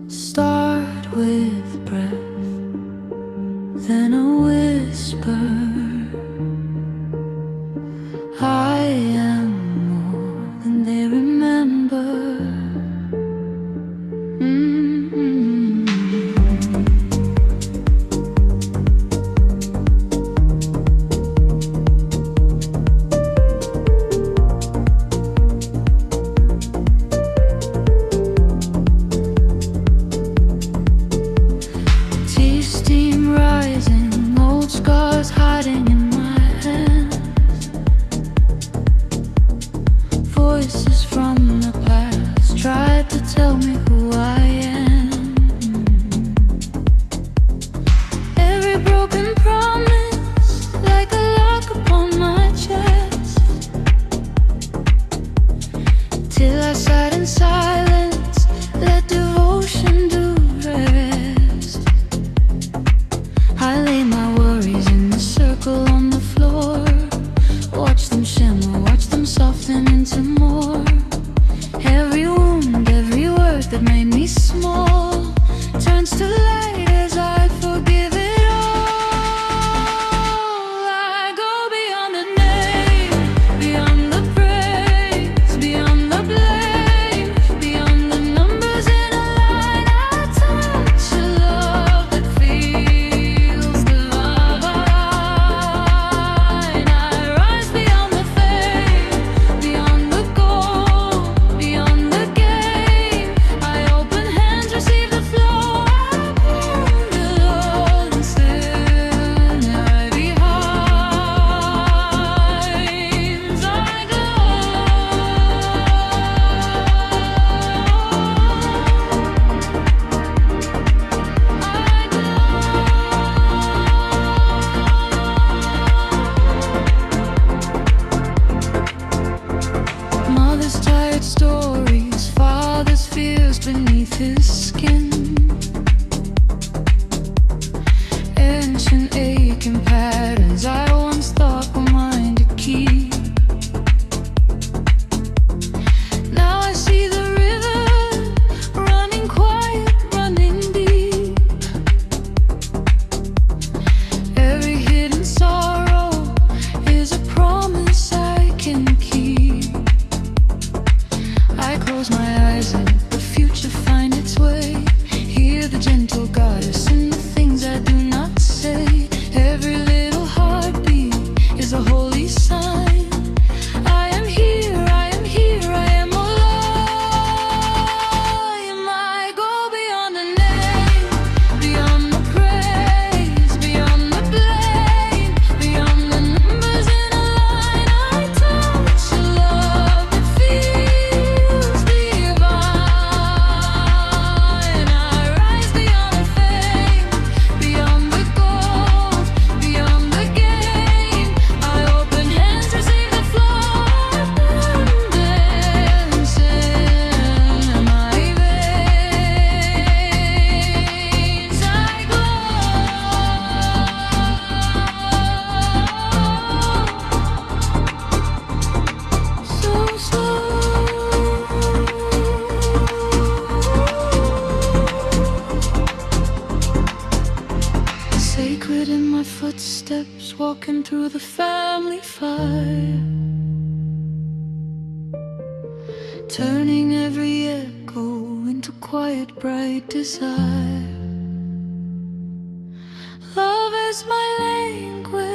Start with breath, then a whisper. I am more than they remember. Tea steam rising, old scars hiding in my hands. Voices from the past tried to tell me who I am. Every broken promise, like a lock upon my chest. Till I sat in silence, let devotion do the rest. I lay my worries in a circle on the floor. Watch them shimmer, watch them soften into more. Every wound, every word that made me small turns to light as I forgive it all. I go beyond the name, beyond the praise, beyond the blame, beyond the numbers in a line. I touch a love that feels divine. I rise beyond the fame, beyond the goal, beyond the game. I open hands, receive the flow. I wounded all and stand right behind. I go. Mother's tired stories, father's fears beneath his skin. Ancient aching patterns I once thought were mine to keep. Now I see the river running quiet, running deep. Every hidden sorrow is a promise I can keep. I close my eyes and the future find its way. Hear the gentle goddess in the things I do not say. Every little heartbeat is a holy sign. I am here, I am here, I am alive. I go beyond the name, beyond the praise, beyond the blame, beyond the numbers in a line. I touch a love that feels divine. I rise beyond the fame, beyond the gold, beyond the game. I open hands, receive the flow. Abundance in my veins. I go so slow. Sacred in my footsteps, walking through the family fire, turning every echo into quiet, bright desire. Love is my language.